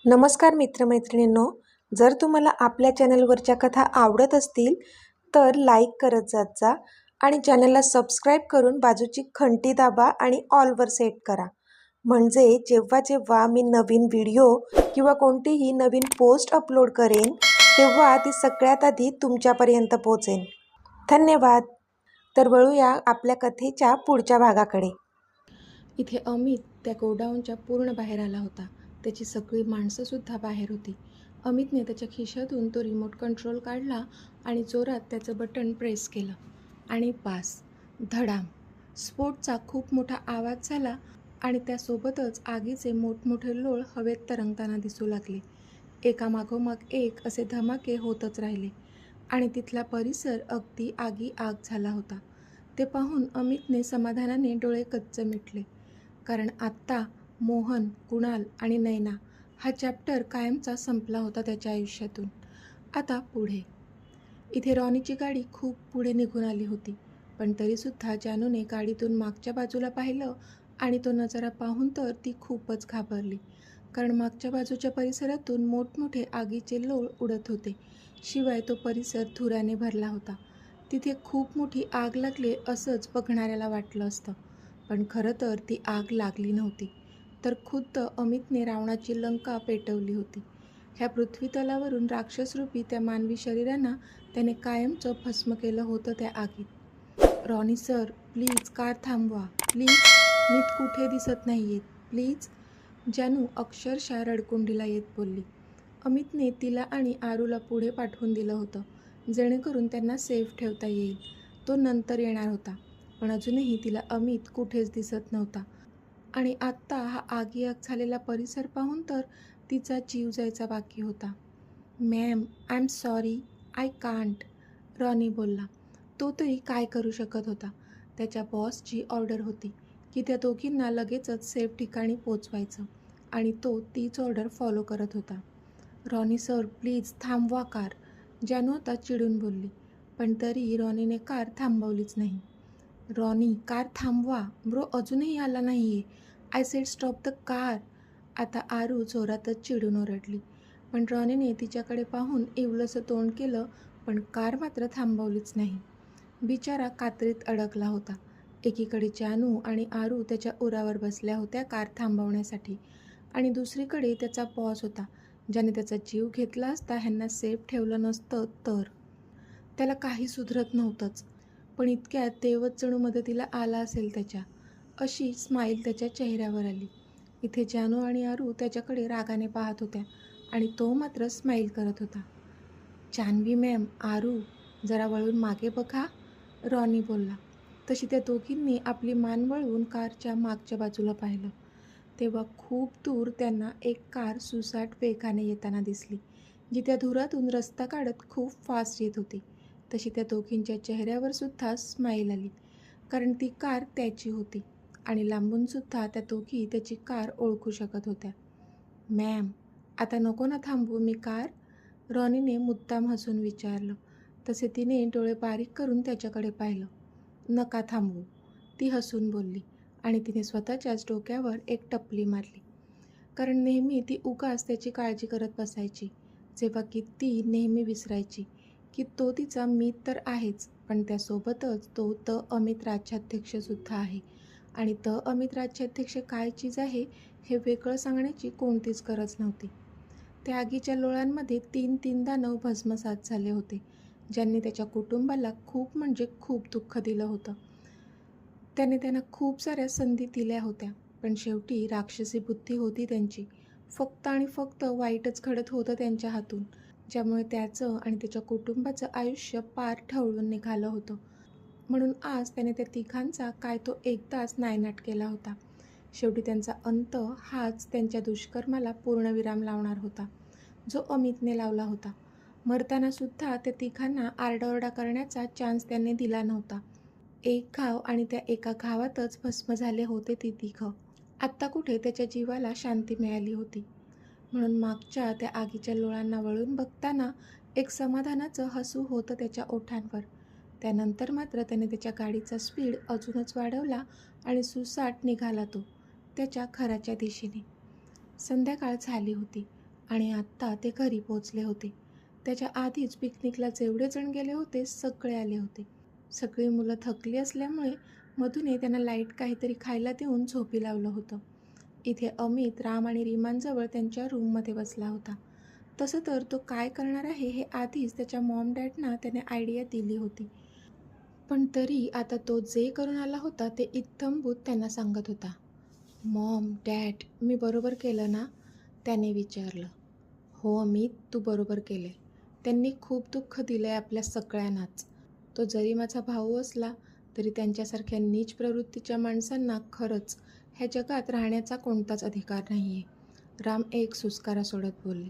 नमस्कार मित्रमैत्रिणींनो, जर तुम्हाला आपल्या चॅनलवरच्या कथा आवडत असतील तर लाईक करत जात जा आणि चॅनलला सबस्क्राईब करून बाजूची घंटी दाबा आणि ऑलवर सेट करा. म्हणजे जेव्हा जेव्हा मी नवीन व्हिडिओ किंवा कोणतीही नवीन पोस्ट अपलोड करेन तेव्हा ती सगळ्यात आधी तुमच्यापर्यंत पोहोचेल. धन्यवाद. तर वळूया आपल्या कथेच्या पुढच्या भागाकडे. इथे अमित त्या गोडाऊनच्या पूर्ण बाहेर आला होता. त्याची सगळी माणसंसुद्धा बाहेर होती. अमितने त्याच्या खिशातून तो रिमोट कंट्रोल काढला आणि जोरात त्याचं बटन प्रेस केलं आणि बास, धडाम, स्फोटचा खूप मोठा आवाज झाला आणि त्यासोबतच आगीचे मोठमोठे लोळ हवेत तरंगताना दिसू लागले. एकामागोमाग एक असे धमाके होतच राहिले आणि तिथला परिसर अगदी आग झाला होता. ते पाहून अमितने समाधानाने डोळे कच्च मिटले. कारण आत्ता मोहन, कुणाल आणि नैना हा चॅप्टर कायमचा संपला होता त्याच्या आयुष्यातून. आता पुढे. इथे रॉनीची गाडी खूप पुढे निघून आली होती. पण तरीसुद्धा जानूने गाडीतून मागच्या बाजूला पाहिलं आणि तो नजारा पाहून तर ती खूपच घाबरली. कारण मागच्या बाजूच्या परिसरातून मोठमोठे आगीचे लोळ उडत होते. शिवाय तो परिसर धुराने भरला होता. तिथे खूप मोठी आग लागली असंच बघणाऱ्याला वाटलं असतं. पण खरं तर ती आग लागली नव्हती, तर खुद्द अमितने रावणाची लंका पेटवली होती. ह्या पृथ्वीतलावरून राक्षसरूपी त्या मानवी शरीरांना त्याने कायमचं भस्म केलं होतं त्या आगीत. रॉनी सर, प्लीज कार थांबवा, प्लीज, मीत कुठे दिसत नाहीयेत, प्लीज, जानू अक्षरशः रडकुंडीला येत बोलली. अमितने तिला आणि आरूला पुढे पाठवून दिलं होतं, जेणेकरून त्यांना सेफ ठेवता येईल. तो नंतर येणार होता, पण अजूनही तिला अमित कुठेच दिसत नव्हता. आणि आत्ता हा आगीआग झालेला परिसर पाहून तर तिचा जीव जायचा बाकी होता. Ma'am, I am sorry, I can't, Ronnie बोलला. तो तरी काय करू शकत होता. त्याच्या बॉसची ऑर्डर होती की त्या दोघींना लगेचच सेफ ठिकाणी पोचवायचं आणि तो तीच ऑर्डर फॉलो करत होता. रॉनी सर, प्लीज थांबवा कार, जानू आता चिडून बोलली. पण तरी रॉनीने कार थांबवलीच नाही. रॉनी, कार थांबवा, ब्रो अजूनही आला नाहीये, I said stop the car. आता आरू जोरातच चिडून ओरडली. पण रॉनीने तिच्याकडे पाहून इवलंसं तोंड केलं, पण कार मात्र थांबवलीच नाही. बिचारा कात्रीत अडकला होता. एकीकडे जानू आणि आरू त्याच्या उरावर बसल्या होत्या कार थांबवण्यासाठी आणि दुसरीकडे त्याचा बॉस होता, ज्याने त्याचा जीव घेतला असता ह्यांना सेफ ठेवलं नसतं तर. त्याला काही सुधरत नव्हतंच, पण इतक्यात देवच जणू मदतीला आला असेल त्याच्या, अशी स्माईल त्याच्या चेहऱ्यावर आली. इथे जानू आणि आरू त्याच्याकडे रागाने पाहत होत्या आणि तो मात्र स्माईल करत होता. जान्हवी मॅम, आरू, जरा वळून मागे बघा, रॉनी बोलला. तशी त्या दोघींनी आपली मान वळवून कारच्या मागच्या बाजूला पाहिलं. तेव्हा खूप दूर त्यांना एक कार सुसाट वेगाने येताना दिसली, जी त्या धुरातून रस्ता काढत खूप फास्ट येत होती. तशी त्या दोघींच्या चेहऱ्यावर सुद्धा स्माईल आली, कारण ती कार त्याची होती आणि लांबूनसुद्धा त्या दोघी त्याची कार ओळखू शकत होत्या. मॅम, आता नको ना थांबवू मी कार, रॉनीने मुद्दाम हसून विचारलं. तसे तिने डोळे बारीक करून त्याच्याकडे पाहिलं. नका थांबवू, ती हसून बोलली आणि तिने स्वतःच्याच डोक्यावर एक टपली मारली. कारण नेहमी ती उगाच त्याची काळजी करत बसायची, जेव्हा की ती नेहमी विसरायची की तो तिचा मीत तर आहेच, पण त्यासोबतच तो अमित राज्याध्यक्षसुद्धा आहे आणि अमित राज्याध्यक्ष काय चीज आहे हे वेगळं सांगण्याची कोणतीच गरज नव्हती. त्या आगीच्या लोळांमध्ये 3 दानव भस्मसात झाले होते, ज्यांनी त्याच्या कुटुंबाला खूप म्हणजे खूप दुःख दिलं होतं. त्याने त्यांना खूप साऱ्या संधी दिल्या होत्या, पण शेवटी राक्षसी बुद्धी होती त्यांची. फक्त आणि फक्त वाईटच घडत होतं त्यांच्या हातून, ज्यामुळे त्याचं आणि त्याच्या कुटुंबाचं आयुष्य पार ठवळून निघालं होतं. म्हणून आज त्याने त्या तिघांचा काय तो एकदाच नायनाट केला होता. शेवटी त्यांचा अंत हाच त्यांच्या दुष्कर्माला पूर्णविराम लावणार होता, जो अमितने लावला होता. मरतानासुद्धा त्या तिघांना आरडाओरडा करण्याचा चान्स त्यांनी दिला नव्हता. एक घाव आणि त्या एका घावातच भस्म झाले होते ती तिघं. आत्ता कुठे त्याच्या जीवाला शांती मिळाली होती. म्हणून मागच्या त्या आगीच्या लोळांना वळून बघताना एक समाधानाचं हसू होतं त्याच्या ओठांवर. त्यानंतर मात्र त्याने त्याच्या गाडीचा स्पीड अजूनच वाढवला आणि सुसाट निघाला तो त्याच्या घराच्या दिशेने. संध्याकाळ झाली होती आणि आत्ता ते घरी पोचले होते. त्याच्या आधीच पिकनिकला जेवढे जण गेले होते सगळे आले होते. सगळी मुलं थकली असल्यामुळे मधूने त्यांना लाईट काहीतरी खायला देऊन झोपी लावलं होतं. इथे अमित राम आणि रीमांजवळ त्यांच्या रूममध्ये बसला होता. तसं तर तो काय करणार आहे हे आधीच त्याच्या मॉम डॅडना त्याने आयडिया दिली होती. पण तरी आता तो जे करून आला होता ते इत्थंभूत त्यांना सांगत होता. मॉम, डॅड, मी बरोबर केलं ना? त्याने विचारलं. हो अमित, तू बरोबर केले. त्यांनी खूप दुःख दिलं आहे आपल्या सगळ्यांनाच. तो जरी माझा भाऊ असला तरी त्यांच्यासारख्या नीच प्रवृत्तीच्या माणसांना खरंच ह्या जगात राहण्याचा कोणताच अधिकार नाही आहे. राम एक सुस्कारा सोडत बोलले.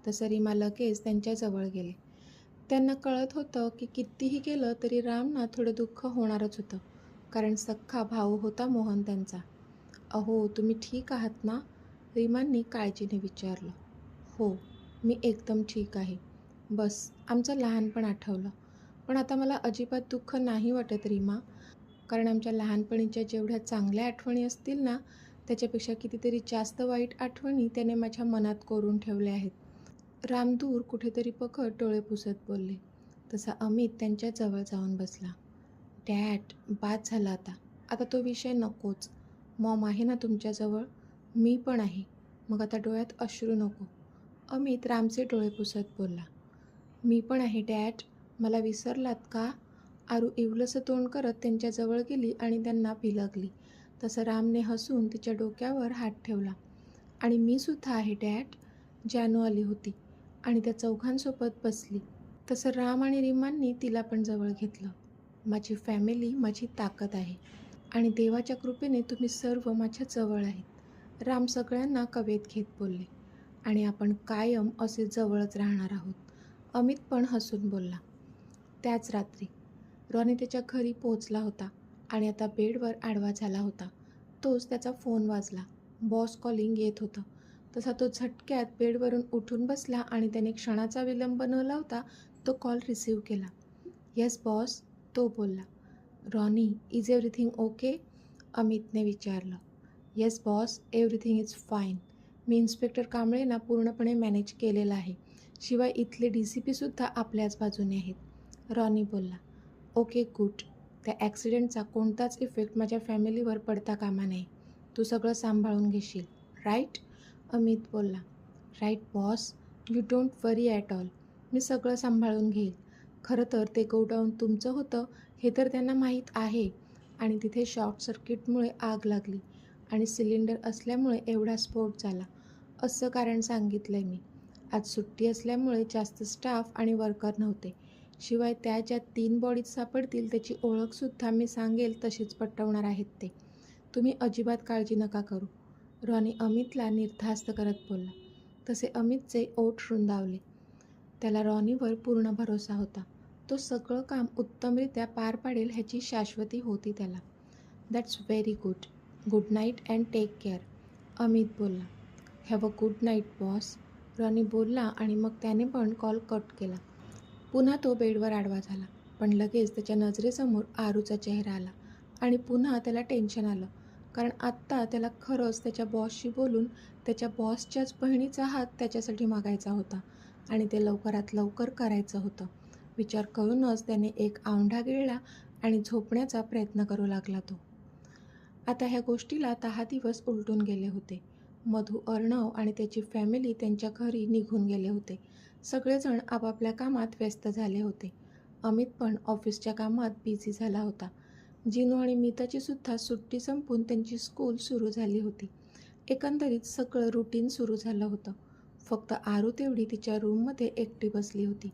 तसं रीमा लगेच त्यांच्याजवळ गेले. त्यांना कळत होतं की कितीही केलं तरी रामना थोडं दुःख होणारच होतं, कारण सख्खा भाऊ होता मोहन त्यांचा. अहो, तुम्ही ठीक आहात ना? रीमांनी काळजीने विचारलं. हो, मी एकदम ठीक आहे. बस आमचं लहानपण आठवलं. पण आता मला अजिबात दुःख नाही वाटत रीमा, कारण आमच्या लहानपणीच्या जेवढ्या चांगल्या आठवणी असतील ना, त्याच्यापेक्षा कितीतरी जास्त वाईट आठवणी त्याने माझ्या मनात कोरून ठेवल्या आहेत. रामदूर कुठेतरी बघत डोळे पुसत बोलले. तसा अमित त्यांच्या जवळ जाऊन बसला. डॅड, बाद झाला आता. आता तो विषय नकोच. मॉम आहे ना तुमच्याजवळ? मी पण आहे. मग आता डोळ्यात अश्रू नको. अमित रामचे डोळे पुसत बोलला. मी पण आहे डॅड. मला विसरलात का? आरू इवलंसं तोंड करत त्यांच्याजवळ गेली आणि त्यांना भिलगली. तसं रामने हसून तिच्या डोक्यावर हात ठेवला. आणि मी सुद्धा आहे डॅड. जानू आली होती आणि त्या चौघांसोबत बसली. तसं राम आणि रीमांनी तिला पण जवळ घेतलं. माझी फॅमिली माझी ताकद आहे आणि देवाच्या कृपेने तुम्ही सर्व माझ्या जवळ आहेत. राम सगळ्यांना कवेत घेत बोलले. आणि आपण कायम असे जवळच राहणार आहोत. अमित पण हसून बोलला. त्याच रात्री रॉनी त्याच्या घरी पोहोचला होता आणि आता बेडवर आडवा झाला होता. तोच त्याचा फोन वाजला. बॉस कॉलिंग येत होतं. तसा तो झटक्यात बेडवरून उठून बसला आणि त्याने क्षणाचा विलंब न लावता तो कॉल रिसीव्ह केला. येस बॉस, तो बोलला. Ronnie, is everything okay? अमितने विचारलं. Yes boss, everything is fine. मी इन्स्पेक्टर कांबळेंना पूर्णपणे मॅनेज केलेलं आहे. शिवाय इथले DCP-सुद्धा आपल्याच बाजूने आहेत. रॉनी बोलला. Okay good. त्या ॲक्सिडेंटचा कोणताच इफेक्ट माझ्या फॅमिलीवर पडता कामा नये. तू सगळं सांभाळून घेशील, राईट? अमित बोलला. Right boss, you don't worry at all. मी सगळं सांभाळून घेईल. खरं तर ते गोडाऊन तुमचं होतं हे तर त्यांना माहीत आहे आणि तिथे शॉर्ट सर्किटमुळे आग लागली आणि सिलेंडर असल्यामुळे एवढा स्फोट झाला असं कारण सांगितलं आहे मी. आज सुट्टी असल्यामुळे जास्त स्टाफ आणि वर्कर नव्हते. शिवाय त्या ज्या 3 बॉडीज सापडतील त्याची ओळखसुद्धा मी सांगेल तशीच पटवणार आहेत ते. तुम्ही अजिबात काळजी नका करू. रॉनी अमितला निर्धास्त करत बोलला. तसे अमितचे ओठ रुंदावले. त्याला रॉनीवर पूर्ण भरोसा होता. तो सगळं काम उत्तमरित्या पार पाडेल ह्याची शाश्वती होती त्याला. That's very good. Good night and take care. Amit बोलला. Have a good night boss. Ronnie बोलला आणि मग त्याने पण कॉल कट केला. पुन्हा तो बेडवर आडवा झाला. पण लगेच त्याच्या नजरेसमोर आरूचा चेहरा आला आणि पुन्हा त्याला टेन्शन आलं, कारण आत्ता त्याला खरंच त्याच्या बॉसशी बोलून त्याच्या बॉसच्याच बहिणीचा हात त्याच्यासाठी मागायचा होता आणि ते लवकरात लवकर करायचं होतं. विचार करूनच त्याने एक औंढा गिळला आणि झोपण्याचा प्रयत्न करू लागला तो. आता ह्या गोष्टीला 10 दिवस उलटून गेले होते. मधू, अर्णव आणि त्याची फॅमिली त्यांच्या घरी निघून गेले होते. सगळेजण आपापल्या कामात व्यस्त झाले होते. अमित पण ऑफिसच्या कामात बिझी झाला होता. जिनू आणि मीताची सुद्धा सुट्टी संपून त्यांची स्कूल सुरू झाली होती. एकंदरीत सगळं रुटीन सुरू झालं होतं. फक्त आरू तेवढी तिच्या रूममध्ये एकटी बसली होती.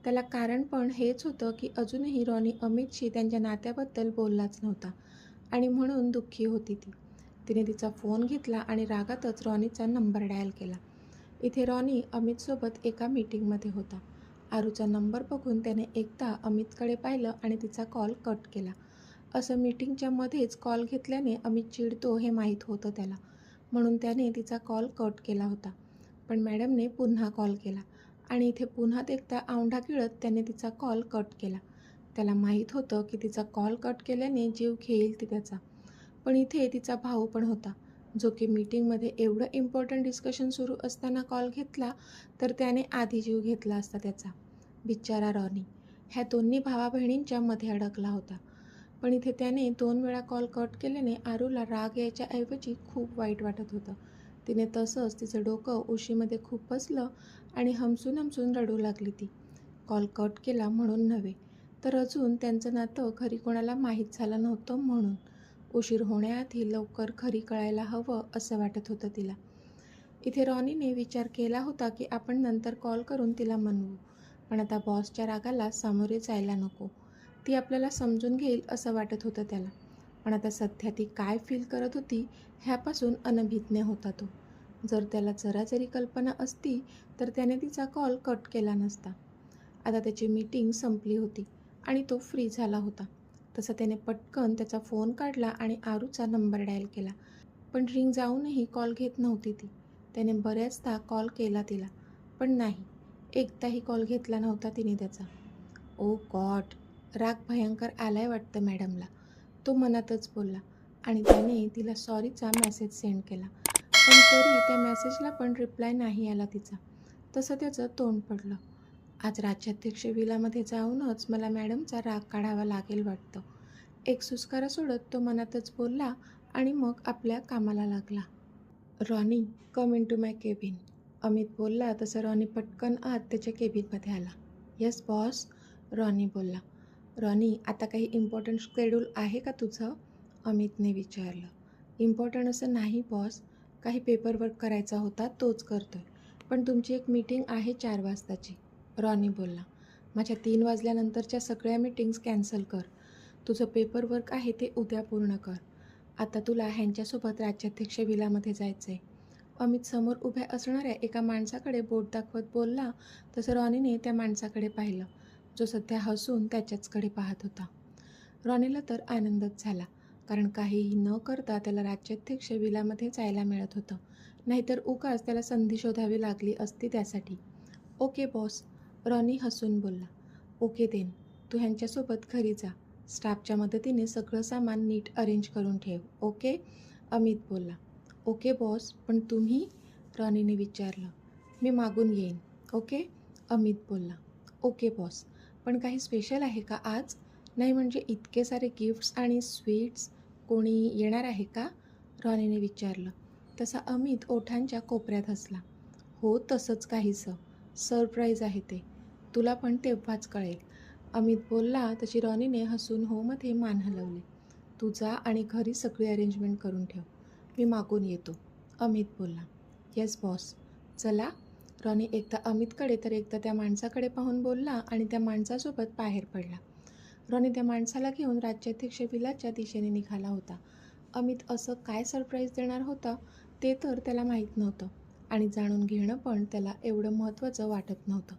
त्याला कारण पण हेच होतं की अजूनही रॉनी अमितशी त्यांच्या नात्याबद्दल बोललाच नव्हता आणि म्हणून दुःखी होती ती. तिने तिचा फोन घेतला आणि रागातच रॉनीचा नंबर डायल केला. इथे रॉनी अमितसोबत एका मीटिंगमध्ये होता. आरूचा नंबर बघून त्याने एकदा अमितकडे पाहिलं आणि तिचा कॉल कट केला. असं मीटिंगच्या मध्येच कॉल घेतल्याने अमित चिडतो हे माहीत होतं त्याला, म्हणून त्याने तिचा कॉल कट केला होता. पण मॅडमने पुन्हा कॉल केला आणि इथे पुन्हा एकदा औंढा गिळत त्याने तिचा कॉल कट केला. त्याला माहीत होतं की तिचा कॉल कट केल्याने जीव घेईल ती त्याचा. पण इथे तिचा भाऊ पण होता जो की मीटिंगमध्ये एवढं इम्पॉर्टंट डिस्कशन सुरू असताना कॉल घेतला तर त्याने आधी जीव घेतला असता त्याचा. बिचारा रॉनी ह्या दोन्ही भावा बहिणींच्या मध्ये अडकला होता. पण इथे त्याने 2 वेळा कॉल कट केल्याने आरूला राग यायच्या ऐवजी खूप वाईट वाटत होतं. तिने तसंच तिचं डोकं उशीमध्ये खूप बसलं आणि हमसून हमसून रडू लागली ती. कॉल कट केला म्हणून नव्हे, तर अजून त्यांचं नातं खरी कोणाला माहीत झालं नव्हतं म्हणून. उशीर होण्याआधी लवकर खरी कळायला हवं असं वाटत होतं तिला. इथे रॉनीने विचार केला होता की आपण नंतर कॉल करून तिला मनवू, पण आता बॉसच्या रागाला सामोरे जायला नको. ती आपल्याला समजून घेईल असं वाटत होतं त्याला. पण आता सध्या ती काय फील करत होती ह्यापासून अनभिज्ञ होता तो. जर त्याला जरा जरी कल्पना असती तर त्याने तिचा कॉल कट केला नसता. आता त्याची मीटिंग संपली होती आणि तो फ्री झाला होता. तसं त्याने पटकन त्याचा फोन काढला आणि आरूचा नंबर डायल केला. पण रिंग जाऊनही कॉल घेत नव्हती ती. त्याने बऱ्याचदा कॉल केला तिला, पण नाही, एकदाही कॉल घेतला नव्हता तिने त्याचा. ओ गॉड, राग भयंकर आलाय वाटतं मॅडमला, तो मनातच बोलला आणि त्याने तिला सॉरीचा मेसेज सेंड केला. पण तरी त्या मेसेजला पण रिप्लाय नाही आला तिचा. तसं त्याचं तोंड पडलं. आज राज्याध्यक्ष विलामध्ये जाऊनच मला मॅडमचा राग काढावा लागेल वाटतं. एक सुस्कारा सोडत तो मनातच बोलला आणि मग आपल्या कामाला लागला. Ronnie, come in to my cabin. Amit बोलला तसं रॉनी पटकन आत त्याच्या केबिनमध्ये आला. येस बॉस, रॉनी बोलला. रॉनी, आता काही इम्पॉर्टंट शेड्यूल आहे का तुझं? अमितने विचारलं. इम्पॉर्टंट असं नाही बॉस, काही पेपरवर्क करायचा होता तोच करतोय. पण तुमची एक मीटिंग आहे 4 वाजताची, रॉनी बोलला. माझ्या 3 वाजल्यानंतरच्या सगळ्या मीटिंग्स कॅन्सल कर. तुझं पेपरवर्क आहे ते उद्या पूर्ण कर. आता तुला ह्यांच्यासोबत राज्याध्यक्ष विलामध्ये जायचं आहे. अमित समोर उभ्या असणाऱ्या एका माणसाकडे बोट दाखवत बोलला तसं रॉनीने त्या माणसाकडे पाहिलं, जो सध्या हसून त्याच्याचकडे पाहत होता. रॉनीला तर आनंदच झाला, कारण काहीही न करता त्याला राज्याध्यक्ष विलामध्ये जायला मिळत होतं. नाहीतर उगाच त्याला संधी शोधावी लागली असती त्यासाठी. ओके बॉस, रॉनी हसून बोलला. ओके देन, तू ह्यांच्यासोबत घरी जा. स्टाफच्या मदतीने सगळं सामान नीट अरेंज करून ठेव. ओके, अमित बोलला. ओके बॉस, पण तुम्ही, रॉनीने विचारलं. मी मागून येईन. ओके, अमित बोलला. ओके बॉस, पण काही स्पेशल आहे का आज? नाही म्हणजे इतके सारे गिफ्ट्स आणि स्वीट्स, कोणी येणार आहे का? रॉनीने विचारलं. तसा अमित ओठांच्या कोपऱ्यात हसला. हो तसंच काहीसं, सरप्राईज आहे ते, तुला पण तेव्हाच कळेल, अमित बोलला तशी रॉनीने हसून होमध्ये मान हलवली. तू जा आणि घरी सगळी अरेंजमेंट करून ठेव, मी मागून येतो, अमित बोलला. Yes boss. चला, रॉनी एकदा अमितकडे तर एकदा त्या माणसाकडे पाहून बोलला आणि त्या माणसासोबत बाहेर पडला. रॉनी त्या माणसाला घेऊन राज्याध्यक्ष विलाच्या दिशेने निघाला होता. अमित असं काय सरप्राईज देणार होता ते तर त्याला माहीत नव्हतं आणि जाणून घेणं पण त्याला एवढं महत्त्वाचं वाटत नव्हतं,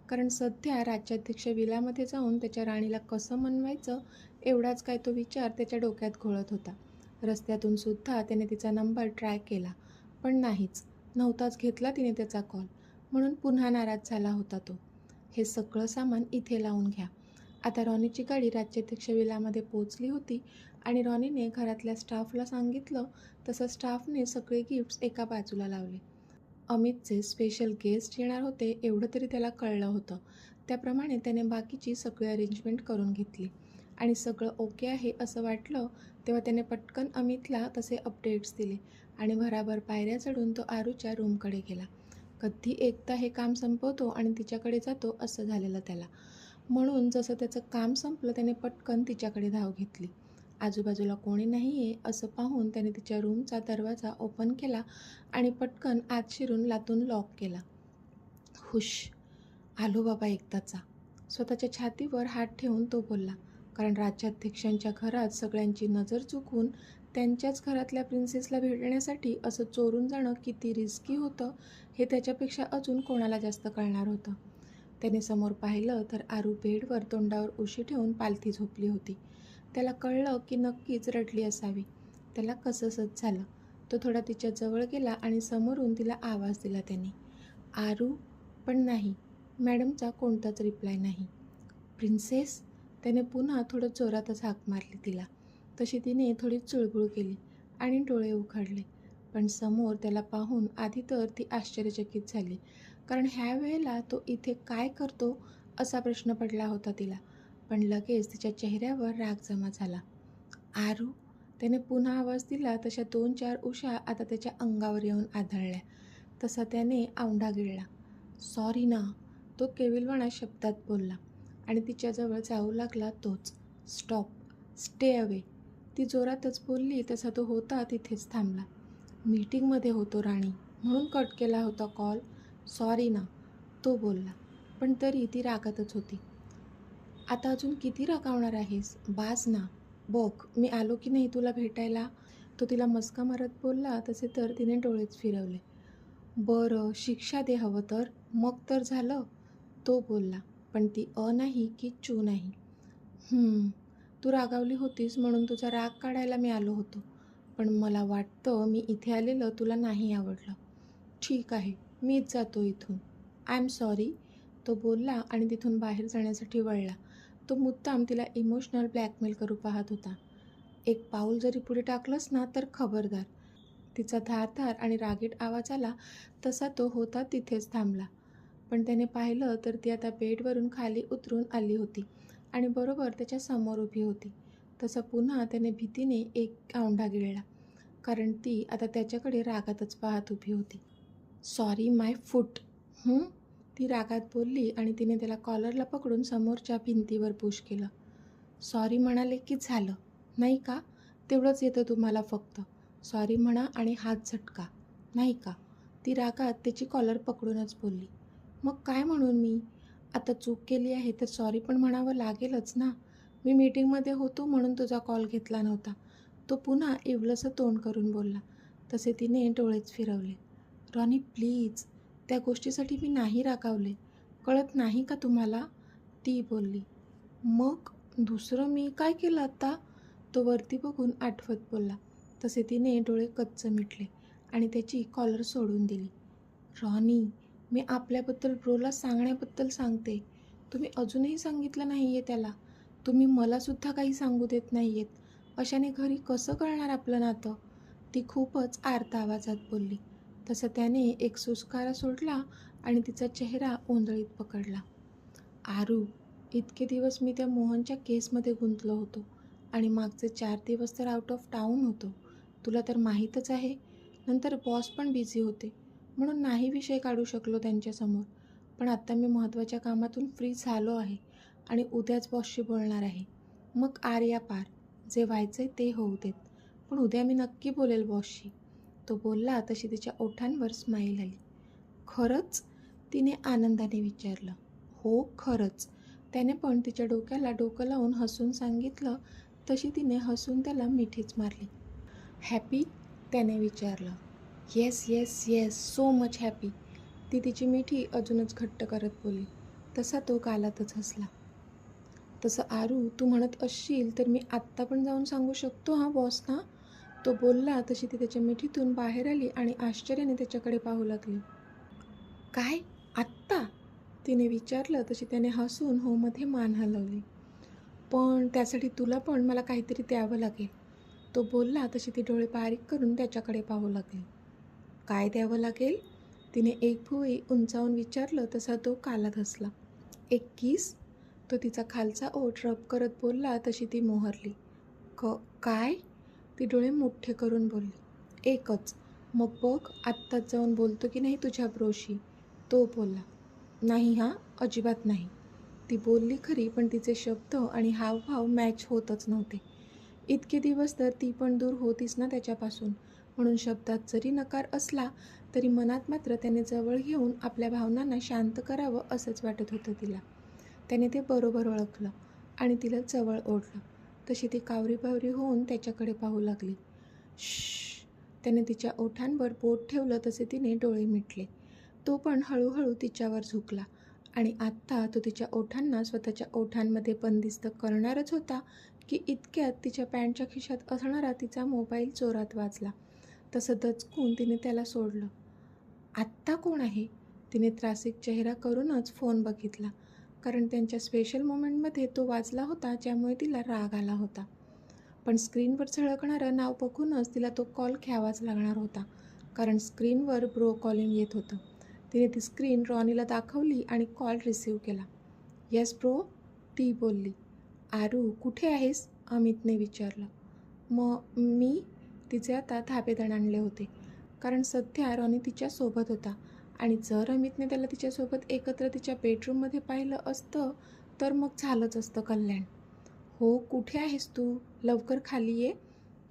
कारण सध्या राज्याध्यक्ष विलामध्ये जाऊन त्याच्या राणीला कसं मनवायचं एवढाच काय तो विचार त्याच्या डोक्यात घोळत होता. रस्त्यातून सुद्धा त्याने तिचा नंबर ट्राय केला, पण नव्हताच घेतला तिने त्याचा कॉल, म्हणून पुन्हा नाराज झाला होता तो. हे सगळं सामान इथे लावून घ्या. आता रॉनीची गाडी राज्याध्यक्ष विलामध्ये पोचली होती आणि रॉनीने घरातल्या स्टाफला सांगितलं तसं स्टाफने सगळे गिफ्ट्स एका बाजूला लावले. अमितचे स्पेशल गेस्ट येणार होते एवढं तरी त्याला कळलं होतं. त्याप्रमाणे त्याने बाकीची सगळी अरेंजमेंट करून घेतली आणि सगळं ओके आहे असं वाटलं तेव्हा त्याने पटकन अमितला तसे अपडेट्स दिले आणि भराभर पायऱ्या चढून तो आरूच्या रूमकडे गेला. कधी एकदा हे काम संपवतो आणि तिच्याकडे जातो असं झालेलं त्याला. म्हणून जसं त्याचं काम संपलं त्याने पटकन तिच्याकडे धाव घेतली. आजूबाजूला कोणी नाही आहे असं पाहून त्याने तिच्या रूमचा दरवाजा ओपन केला आणि पटकन आत शिरून लातून लॉक केला. हुश, आलो बाबा एकदाचा, स्वतःच्या छातीवर हात ठेवून तो बोलला, कारण राज्याध्यक्षांच्या घरात सगळ्यांची नजर चुकवून त्यांच्याच घरातल्या प्रिन्सेसला भेटण्यासाठी असं चोरून जाणं किती रिस्की होतं हे त्याच्यापेक्षा अजून कोणाला जास्त कळणार होतं. त्याने समोर पाहिलं तर आरू बेडवर तोंडावर उशी ठेवून पालथी झोपली होती. त्याला कळलं की नक्कीच रडली असावी. त्याला कसंसच झालं. तो थोडा तिच्या जवळ गेला आणि समोरून तिला आवाज दिला त्याने, आरू, पण नाही, मॅडमचा कोणताच रिप्लाय नाही. प्रिन्सेस, त्याने पुन्हा थोडं जोरातच हाक मारली तिला. तशी तिने थोडी चुळबुळ केली आणि डोळे उघडले. पण समोर त्याला पाहून आधी तर ती आश्चर्यचकित झाली, कारण ह्या वेळेला तो इथे काय करतो असा प्रश्न पडला होता तिला. पण लगेच तिच्या चेहऱ्यावर राग जमा झाला. आरू, त्याने पुन्हा आवाज दिला तशा 2-4 उषा आता त्याच्या अंगावर येऊन आदळल्या. तसा त्याने आवंढा गिळला. सॉरी ना, तो केविलवाणा शब्दात बोलला आणि तिच्याजवळ जाऊ लागला तोच. स्टॉप, स्टे अवे, ती जोरातच बोलली तसा तो होता तिथेच थांबला. मीटिंगमध्ये होतो राणी, म्हणून कट केला होता कॉल. सॉरी ना, तो बोलला, पण तरी ती रागातच होती. आता अजून किती रागावणार आहेस? बास ना. बघ, मी आलो की नाही तुला भेटायला, तो तिला मस्का मारत बोलला तसे तर तिने डोळेच फिरवले. बरं, शिक्षा दे हवं तर, मग तर झालं, तो बोलला, पण ती नाही की चू नाही. तू रागावली होतीस म्हणून तुझा राग काढायला मी आलो होतो, पण मला वाटतं मी इथे आलेलं तुला नाही आवडलं. ठीक आहे, मीच जातो इथून. आय एम सॉरी, तो बोलला आणि तिथून बाहेर जाण्यासाठी वळला. तो मुद्दाम तिला इमोशनल ब्लॅकमेल करू पाहत होता. एक पाऊल जरी पुढे टाकलंस ना तर खबरदार. तिचा धारदार आणि रागीट आवाज आला तसा तो होता तिथेच थांबला. पण त्याने पाहिलं तर ती आता बेडवरून खाली उतरून आली होती आणि बरोबर त्याच्या समोर उभी होती. तसं पुन्हा त्याने भीतीने एक आवंढा गिळला, कारण ती आता त्याच्याकडे रागातच पाहत उभी होती. सॉरी माय फूट. ती रागात बोलली आणि तिने त्याला कॉलरला पकडून समोरच्या भिंतीवर पुश केलं. सॉरी म्हणाले की झालं, नाही का? तेवढंच येतं तुम्हाला फक्त. सॉरी म्हणा आणि हात झटका, नाही का? ती रागात त्याची कॉलर पकडूनच बोलली. मग काय म्हणून मी? आता चूक केली आहे तर सॉरी पण म्हणावं लागेलच ना. मी मीटिंगमध्ये होतो म्हणून तुझा कॉल घेतला नव्हता, तो पुन्हा इवलंसं तोंड करून बोलला. तसे तिने डोळेच फिरवले. रॉनी प्लीज, त्या गोष्टीसाठी मी नाही रागावले, कळत नाही का तुम्हाला? ती बोलली. मग दुसरं मी काय केलं आता? तो वरती बघून आठवत बोलला. तसे तिने डोळे कच्च मिटले आणि त्याची कॉलर सोडून दिली. रॉनी, मी आपल्याबद्दल ब्रोला सांगण्याबद्दल सांगते. तुम्ही अजूनही सांगितलं नाही आहे त्याला. तुम्ही मलासुद्धा काही सांगू देत नाही आहेत. अशाने घरी कसं कळणार आपलं नातं? ती खूपच आर्त आवाजात बोलली. तसं त्याने एक सुस्कारा सोडला आणि तिचा चेहरा ओंधळीत पकडला. आरू, इतके दिवस मी त्या मोहनच्या केसमध्ये गुंतलो होतो आणि मागचे 4 दिवस तर आउट ऑफ टाऊन होतो. तुला तर माहीतच आहे. नंतर बॉस पण बिझी होते, म्हणून नाही विषय काढू शकलो त्यांच्यासमोर. पण आत्ता मी महत्त्वाच्या कामातून फ्री झालो आहे आणि उद्याच बॉसशी बोलणार आहे. मग आर्या पार, जे व्हायचं आहे ते होऊ देत. पण उद्या मी नक्की बोलेल बॉसशी. तो बोलला तशी तिच्या ओठांवर स्माईल आली. खरंच? तिने आनंदाने विचारलं. हो, खरंच. त्याने पण तिच्या डोक्याला डोकं लावून हसून सांगितलं. तशी तिने हसून त्याला मिठीच मारली. हॅपी? त्याने विचारलं. Yes yes yes, so much happy, ती तिची मिठी अजूनच घट्ट करत बोलली. तसा तो गालातच हसला. तसं आरू, तू म्हणत असशील तर मी आत्ता पण जाऊन सांगू शकतो हा बॉसना, तो बोलला. तशी ती त्याच्या मिठीतून बाहेर आली आणि आश्चर्याने त्याच्याकडे पाहू लागली. काय, आत्ता? तिने विचारलं. तशी त्याने हसून हो मध्ये मान हलवली. पण त्यासाठी तुला पण मला काहीतरी द्यावं लागेल, तो बोलला. तशी ती डोळे बारीक करून त्याच्याकडे पाहू लागली. काय द्यावं लागेल? तिने एक भुवई उंचावून विचारलं. तसा तो कालात हसला. एक किस? तो तिचा खालचा ओठ रब करत बोलला. तशी ती मोहरली. काय? ती डोळे मोठे करून बोलली. एकच. मग बघ, आत्ताच जाऊन बोलतो की नाही तुझ्या ब्रोशी, तो बोलला. नाही हां, अजिबात नाही, ती बोलली खरी, पण तिचे शब्द आणि हावभाव मॅच होतच नव्हते. इतके दिवस तर ती पण दूर होतीच ना त्याच्यापासून, म्हणून शब्दात जरी नकार असला तरी मनात मात्र त्याने जवळ घेऊन आपल्या भावनांना शांत करावं असंच वाटत होतं तिला. त्याने ते बरोबर ओळखलं आणि तिला जवळ ओढलं. तशी ती कावरीबावरी होऊन त्याच्याकडे पाहू लागली. श्श, त्याने तिच्या ओठांवर बोट ठेवलं. तसे तिने डोळे मिटले. तो पण हळूहळू तिच्यावर झुकला आणि आत्ता तो तिच्या ओठांना स्वतःच्या ओठांमध्ये बंदिस्त करणारच होता की इतक्यात तिच्या पॅन्टच्या खिशात असणारा तिचा मोबाईल जोरात वाजला. तसं दचकून तिने त्याला सोडलं. आत्ता कोण आहे? तिने त्रासिक चेहरा करूनच फोन बघितला, कारण त्यांच्या स्पेशल मोमेंटमध्ये तो वाजला होता, ज्यामुळे तिला राग आला होता. पण स्क्रीनवर झळकणारं नाव बघूनच तिला तो कॉल घ्यावाच लागणार होता, कारण स्क्रीनवर ब्रो कॉलिंग येत होतं. तिने ती स्क्रीन रॉनीला दाखवली आणि कॉल रिसीव्ह केला. येस ब्रो, ती बोलली. आरू कुठे आहेस, अमितने विचारलं. मी तिचे आता धाबे दणाणले होते, कारण सध्या रॉनी तिच्यासोबत होता आणि जर अमितने त्याला तिच्यासोबत एकत्र तिच्या बेडरूममध्ये पाहिलं असतं तर मग झालंच असतं कल्याण. हो, कुठे आहेस तू, लवकर खाली ये,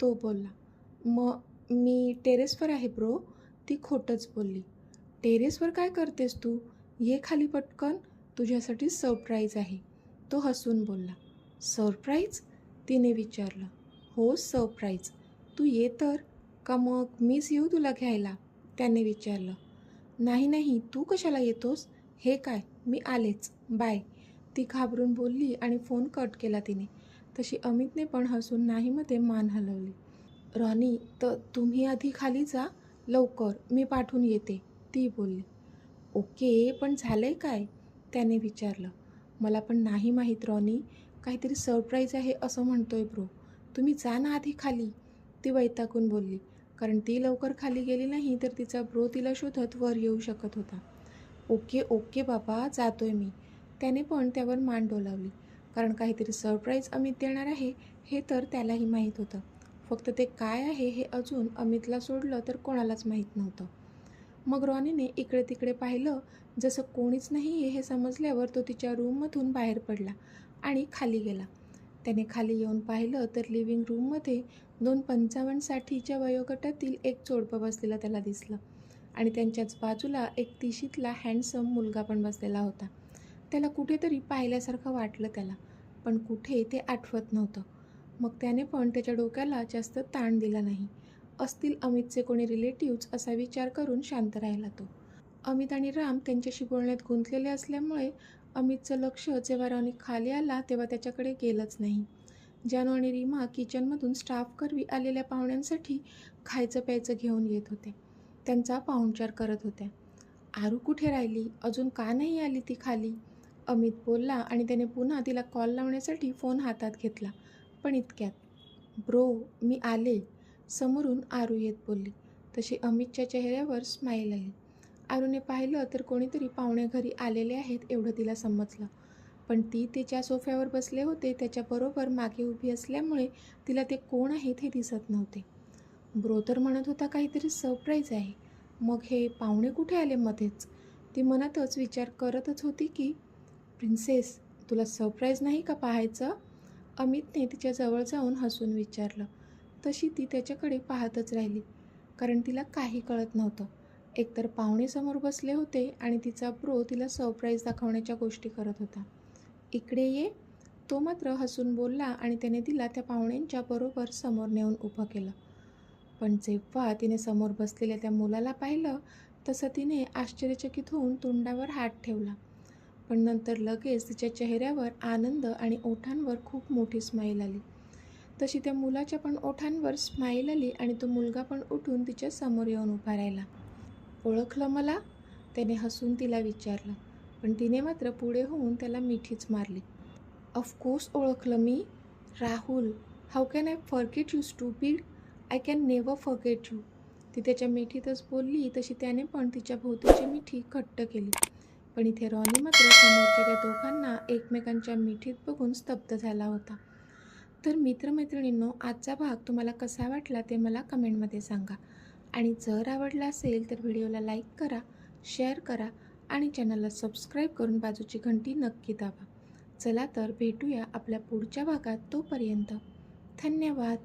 तो बोलला. मी टेरेसवर आहे ब्रो, ती खोटंच बोलली. टेरेसवर काय करतेस तू, ये खाली पटकन, तुझ्यासाठी सरप्राईज आहे, तो हसून बोलला. सरप्राईज, तिने विचारलं. हो सरप्राईज, तू ये तर, का मग मीच येऊ तुला घ्यायला, त्याने विचारलं. नाही, तू कशाला येतोस, हे काय, मी आलेच, बाय, ती घाबरून बोलली आणि फोन कट केला तिने. तशी अमितने पण हसून नाहीमध्ये मान हलवली. रॉनी, तुम्ही आधी खाली जा, लवकर, मी पाठवून येते, ती बोलली. ओके, पण झालंय काय, त्याने विचारलं. मला पण नाही माहीत रॉनी, काहीतरी सरप्राईज आहे असं म्हणतोय ब्रो, तुम्ही जा ना आधी खाली, ती वैतागून बोलली, कारण ती लवकर खाली गेली नाही तर तिचा ब्रो तिला शोधत वर येऊ शकत होता. ओके बाबा, जातोय मी, त्याने पण त्यावर मान डोलावली, कारण काहीतरी सरप्राईज अमित देणार आहे हे तर त्यालाही माहीत होतं. फक्त ते काय आहे हे अजून अमितला सोडलं तर कोणालाच माहीत नव्हतं. मग रॉनीने इकडे तिकडे पाहिलं, जसं कोणीच नाही हे समजल्यावर तो तिच्या रूममधून बाहेर पडला आणि खाली गेला. त्याने खाली येऊन पाहिलं तर लिव्हिंग रूममध्ये 255-60च्या वयोगटातील एक जोडपं बसलेलं त्याला दिसलं आणि त्यांच्याच बाजूला एक 30शीतला हँडसम मुलगा पण बसलेला होता. त्याला कुठेतरी पाहिल्यासारखं वाटलं त्याला, पण कुठे ते आठवत नव्हतं. मग त्याने पण त्याच्या डोक्याला जास्त ताण दिला नाही. असतील अमितचे कोणी रिलेटिव्ज असा विचार करून शांत राहिला तो. अमित आणि राम त्यांच्याशी बोलण्यात गुंतलेले असल्यामुळे अमितचं लक्ष जेव्हा रॉनी खाली आला तेव्हा त्याच्याकडे गेलंच नाही. जानू आणि रीमा किचनमधून स्टाफ करवी आलेल्या पाहुण्यांसाठी खायचं प्यायचं घेऊन येत होते. त्यांचा पाहुणचार करत होत्या. आरू कुठे राहिली, अजून का नाही आली ती खाली, अमित बोलला आणि त्याने पुन्हा तिला कॉल लावण्यासाठी फोन हातात घेतला. पण इतक्यात ब्रो, मी आले, समोरून आरू येत बोलली. तशी अमितच्या चेहऱ्यावर स्माईल आली. आरूने पाहिलं तर कोणीतरी पाहुणे घरी आलेले आहेत एवढं तिला समजलं, पण ती ज्या सोफ्यावर बसले होते त्याच्याबरोबर मागे उभी असल्यामुळे तिला ते कोण आहेत हे दिसत नव्हते. ब्रो तर म्हणत होता काहीतरी सरप्राईज आहे, मग हे पाहुणे कुठे आले मध्येच, ती मनातच विचार करतच होती की प्रिन्सेस, तुला सरप्राईज नाही का पाहायचं, अमितने तिच्या जवळ जाऊन हसून विचारलं. तशी ती त्याच्याकडे पाहतच राहिली, कारण तिला काही कळत नव्हतं. एकतर पाहुणे समोर बसले होते आणि तिचा ब्रो तिला सरप्राईज दाखवण्याच्या गोष्टी करत होता. इकडे ये, तो मात्र हसून बोलला आणि त्याने तिला त्या पाहुण्यांच्या बरोबर समोर नेऊन उभं केलं. पण जेव्हा तिने समोर बसलेल्या त्या मुलाला पाहिलं तसं तिने आश्चर्यचकित होऊन तोंडावर हात ठेवला, पण नंतर लगेच तिच्या चेहऱ्यावर आनंद आणि ओठांवर खूप मोठी स्माईल आली. तशी त्या मुलाच्या पण ओठांवर स्माईल आली आणि तो मुलगा पण उठून तिच्या समोर येऊन उभा राहिला. ओळखलं मला, त्याने हसून तिला विचारलं, पण तिने मात्र पुढे होऊन त्याला मिठीच मारली. ऑफकोर्स ओळखलं मी, Rahul, how can I forget you stupid, I can never forget you, ती त्याच्या मिठीतच बोलली. तशी त्याने पण तिच्या भोवतीची मिठी घट्ट केली. पण इथे रॉनी मात्र समोरच्या त्या दोघांना एकमेकांच्या मिठीत बघून स्तब्ध झाला होता. तर मित्रमैत्रिणींनो, आजचा भाग तुम्हाला कसा वाटला ते मला कमेंटमध्ये सांगा आणि जर आवडला असेल तर व्हिडिओला लाईक करा, शेअर करा आणि चॅनलला सबस्क्राईब करून बाजूची घंटी नक्की दाबा. चला तर भेटूया आपल्या पुढच्या भागात, तोपर्यंत धन्यवाद.